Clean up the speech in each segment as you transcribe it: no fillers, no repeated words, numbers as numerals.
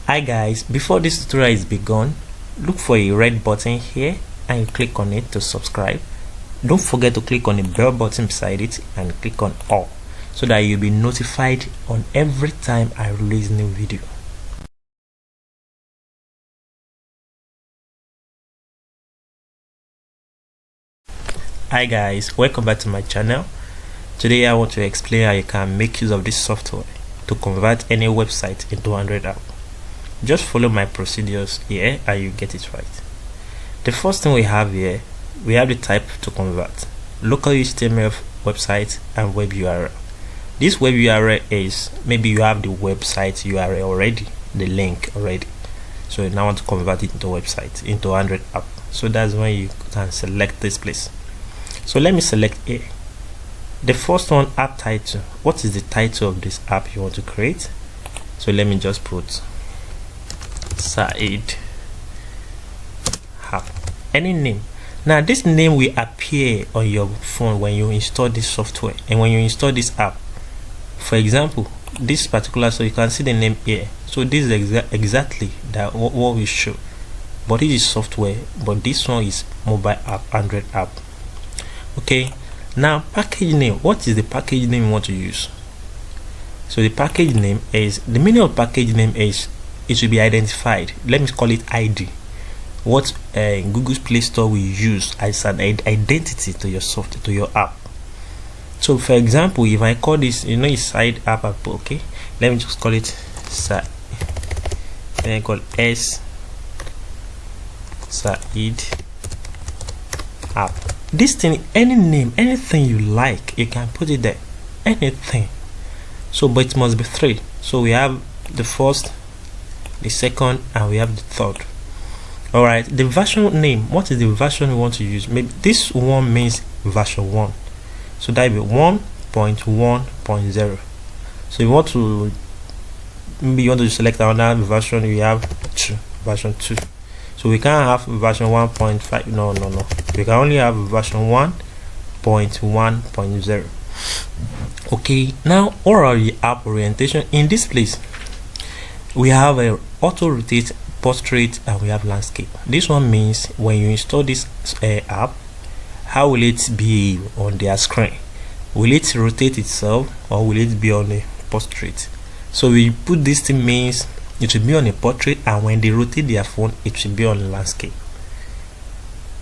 Hi guys, before this tutorial is begun, look for a red button here and you click on it to subscribe. Don't forget to click on the bell button beside it and click on all so that you'll be notified on every time I release new video. Hi guys, welcome back to my channel. Today I want to explain how you can make use of this software to convert any website into Android app. Just follow my procedures here and you get it right. The first thing we have here, we have the type to convert: local HTML website and web URL. This web URL is maybe you have the website URL already, the link already, so you now want to convert it into website, into Android app. So that's when you can select this place. So let me select A. The first one, app title. What is the title of this app you want to create? So let me just put Said app, any name. Now this name will appear on your phone when you install this software and when you install this app. For example, this particular, so you can see the name here. So this is exactly that what we show, but this is software, but this one is mobile app, Android app. Okay, now package name. What is the package name you want to use? So the package name is, the meaning of package name is it should be identified. Let me call it ID. What Google's Play Store will use as an identity to your software, to your app. So for example, if I call this, you know, it's Side App. Okay, let me just call it Said. Then I call S Said app. This thing, any name, anything you like, you can put it there. Anything. So, but it must be 3. So we have the first, the second, and we have the third. All right, the version name. What is the version we want to use? Maybe this one means version 1, so that will be 1.1.0. so you want to, maybe you want to select another version, you have version 2. So we can't have version 1.5. No, we can only have version 1.1.0. okay, now all the app orientation. In this place we have a auto rotate, portrait, and we have landscape. This one means when you install this app, how will it be on their screen? Will it rotate itself or will it be on a portrait? So we put this thing, means it will be on a portrait, and when they rotate their phone, it will be on a landscape.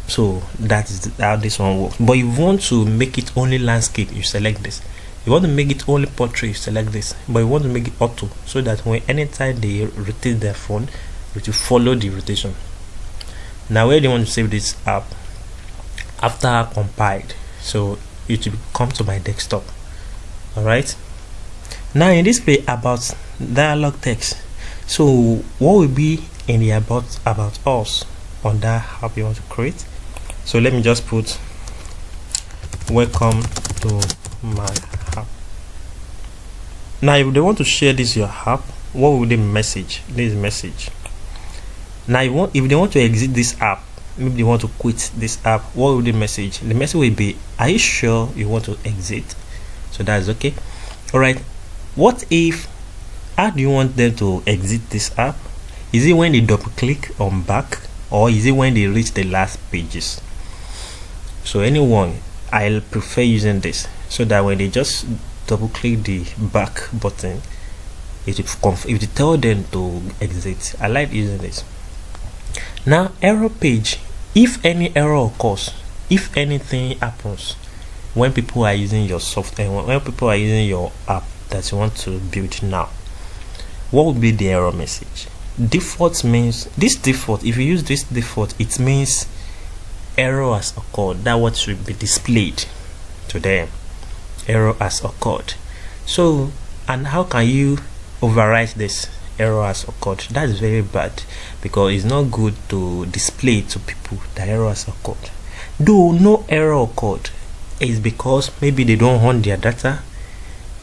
So that is how this one works. But if you want to make it only landscape, you select this. You want to make it only portrait, you select this. But you want to make it auto, so that when anytime they rotate their phone, it will follow the rotation. Now where do you want to save this app? After compiled, so it will come to my desktop. All right, now in this page, about dialog text. So what will be in the about us on that app you want to create? So let me just put welcome to my app. Now if they want to share this your app, what will the message? This message. Now if they want to exit this app, maybe they want to quit this app, what will the message? The message will be, are you sure you want to exit? So that's okay. All right, what if, how do you want them to exit this app? Is it when they double click on back, or is it when they reach the last pages? So anyone, I'll prefer using this, so that when they just double click the back button, it will tell them to exit. I like using this. Now error page. If any error occurs, if anything happens when people are using your software, when people are using your app that you want to build now, what would be the error message? Default means, this default, if you use this default, it means error has occurred. That what should be displayed to them. Error has occurred. So, and how can you overwrite this? Error has occurred. That is very bad, because it's not good to display to people that error has occurred. Though no error occurred, is because maybe they don't want their data.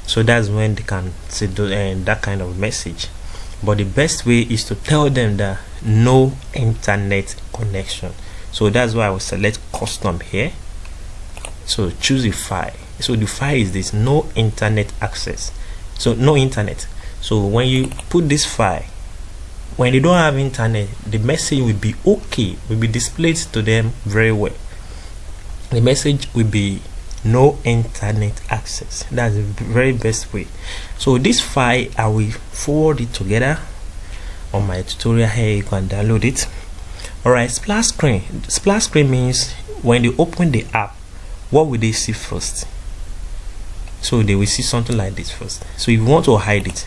So that's when they can say that kind of message. But the best way is to tell them that no internet connection. So that's why I will select custom here. So choose a file. So the file is this: no internet access. So no internet. So when you put this file, when they don't have internet, the message will be okay, will be displayed to them very well. The message will be no internet access. That's the very best way. So this file, I will forward it together on my tutorial here. You can download it. Alright, splash screen. Splash screen means when they open the app, what will they see first? So they will see something like this first. So if you want to hide it,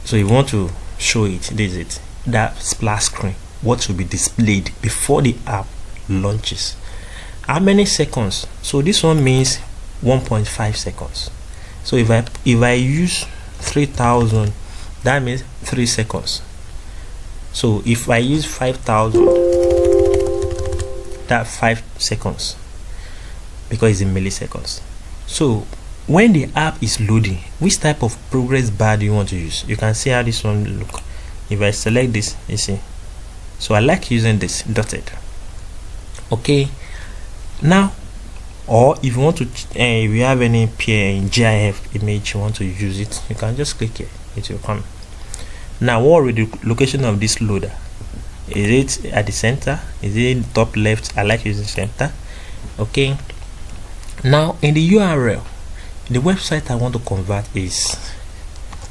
so you want to show it, this is it, that splash screen, what will be displayed before the app launches. How many seconds? So this one means 1.5 seconds. So if I use 3000, that means 3 seconds. So if I use 5000, that 5 seconds, because it's in milliseconds. So when the app is loading, which type of progress bar do you want to use? You can see how this one look. If I select this, you see, so I like using this dotted. Okay, now, or if you want to if you have any GIF image you want to use it, you can just click here, it will come. Now, what will the location of this loader? Is it at the center? Is it in the top left? I like using center. Okay, now in the URL, the website I want to convert is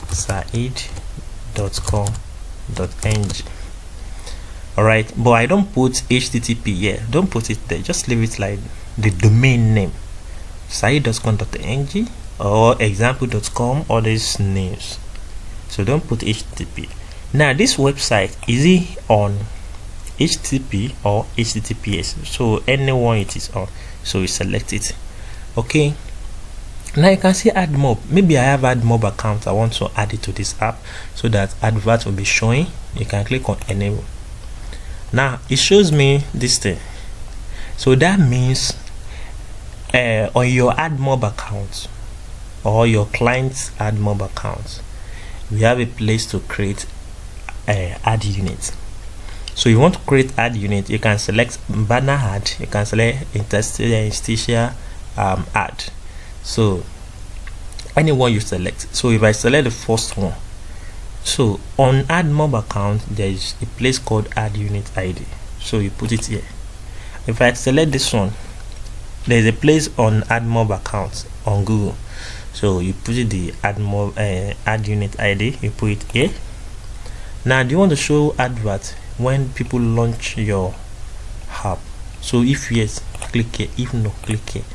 said.com.ng. Alright, but I don't put HTTP here. Don't put it there, just leave it like the domain name, said.com.ng or example.com, or these names. So don't put HTTP. Now this website, is it on HTTP or HTTPS? So anyone it is on, so you select it. Okay, now you can see Admob. Maybe I have Admob account, I want to add it to this app so that advert will be showing. You can click on enable. Now it shows me this thing. So that means on your Admob account or your client's Admob account, we have a place to create ad unit. So you want to create ad unit, you can select banner ad, you can select interstitial ad. So anyone you select. So if I select the first one, so on Admob account there is a place called add unit ID, so you put it here. If I select this one, there is a place on Admob account on Google, so you put it the Admob add unit ID, you put it here. Now do you want to show advert when people launch your app? So if yes, click here. If no, click here.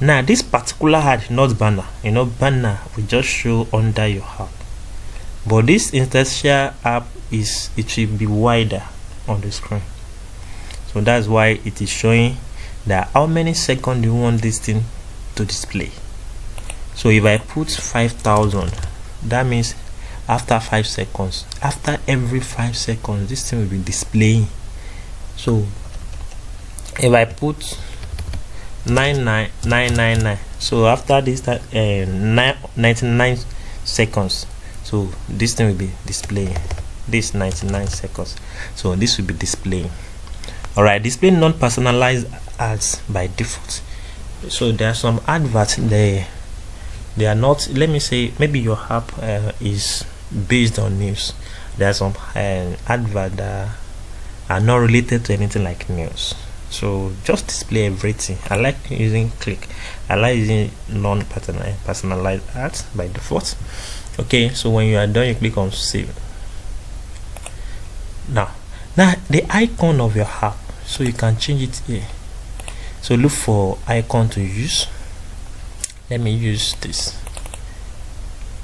Now this particular ad, not banner, you know, banner will just show under your app, but this interstitial app is, it will be wider on the screen. So that's why it is showing that how many seconds do you want this thing to display. So if I put 5000, that means after 5 seconds, after every 5 seconds this thing will be displaying. So if I put 99999, so after this 99 seconds, so this thing will be displaying this 99 seconds. So this will be displaying. Alright, display non-personalized ads by default. So there are some adverts, they are not, let me say, maybe your app is based on news. There are some adverts that are not related to anything like news. So just display everything. I like using click. I like using non-personalized ads by default. Okay, so when you are done, you click on save. Now the icon of your app, so you can change it here. So look for icon to use. Let me use this.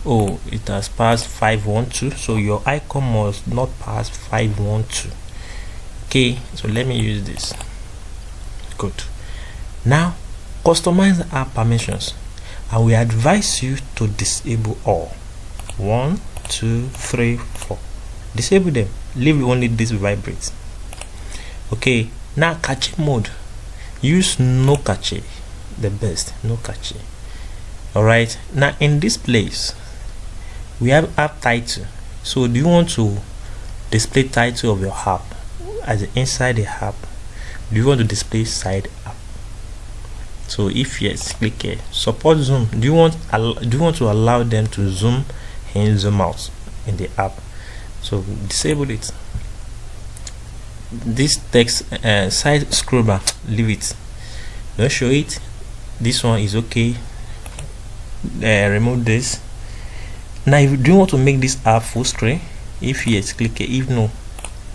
Oh, it has passed 512, so your icon must not pass 512. Okay, so let me use this. Good. Now customize the app permissions, and we advise you to disable all. 1 2 3 4. Disable them, leave only this vibrate. Okay, now cache mode, use no cache, the best, no cache. Alright, now in this place we have app title. So do you want to display title of your app as inside the app? Do you want to display side app? So if yes, click here. Support zoom, do you want to allow them to zoom in, zoom out in the app? so disable it. This text side scroll bar, leave it, don't show it. This one is okay. Remove this. Now if you do want to make this app full screen, if yes, click it, if no,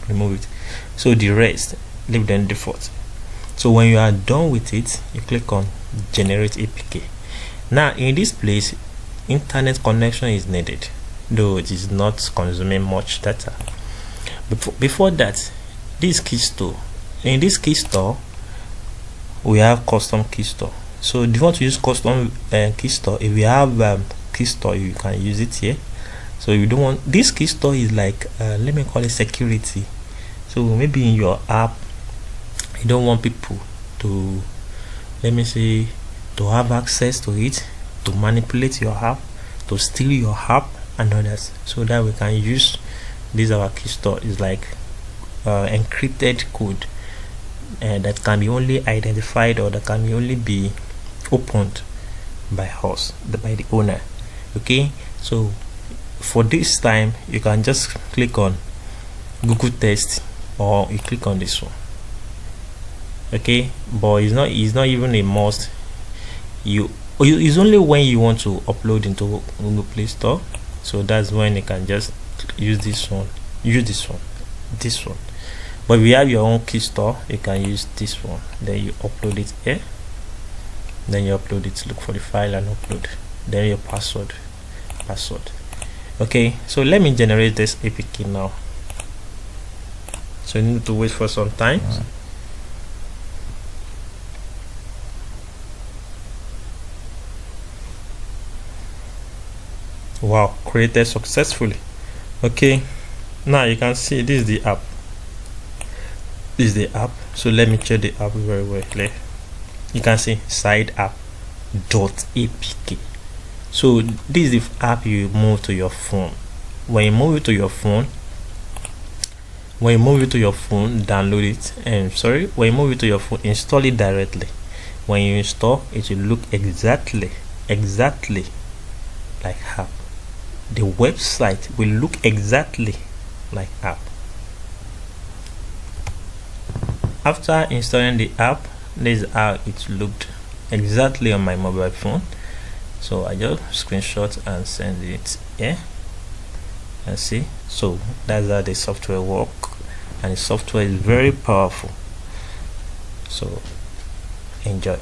remove it. So the rest, leave them default. So when you are done with it, you click on generate APK. Now in this place, internet connection is needed, though it is not consuming much data. Before that, this key store, in this key store we have custom key store. So if you want to use custom key store, if you have key store, you can use it here. So if you don't want, this key store is like let me call it security. So maybe in your app you don't want people to, let me say, to have access to it, to manipulate your app, to steal your app and others. So that we can use this, our key store is like encrypted code that can be only identified, or that can only be opened by us, by the owner. Okay, so for this time you can just click on Google test, or you click on this one. Okay, but it's not even a must. It's only when you want to upload into Google Play Store, so that's when you can just use this one, this one. But if you have your own key store, you can use this one. Then you upload it here, then you upload it, look for the file and upload, then your password. Okay, so let me generate this APK now. So you need to wait for some time. Wow, created successfully. Okay, now you can see this is the app. So let me check the app very well. You can see side app.apk. so this is the app you move to your phone. When you move it to your phone, download it, and when you move it to your phone, install it directly. When you install, it will look exactly like app. The website will look exactly like app. After installing the app, this is how it looked exactly on my mobile phone. So I just screenshot and send it here, and see. So that's how the software work, and the software is very powerful. So enjoy.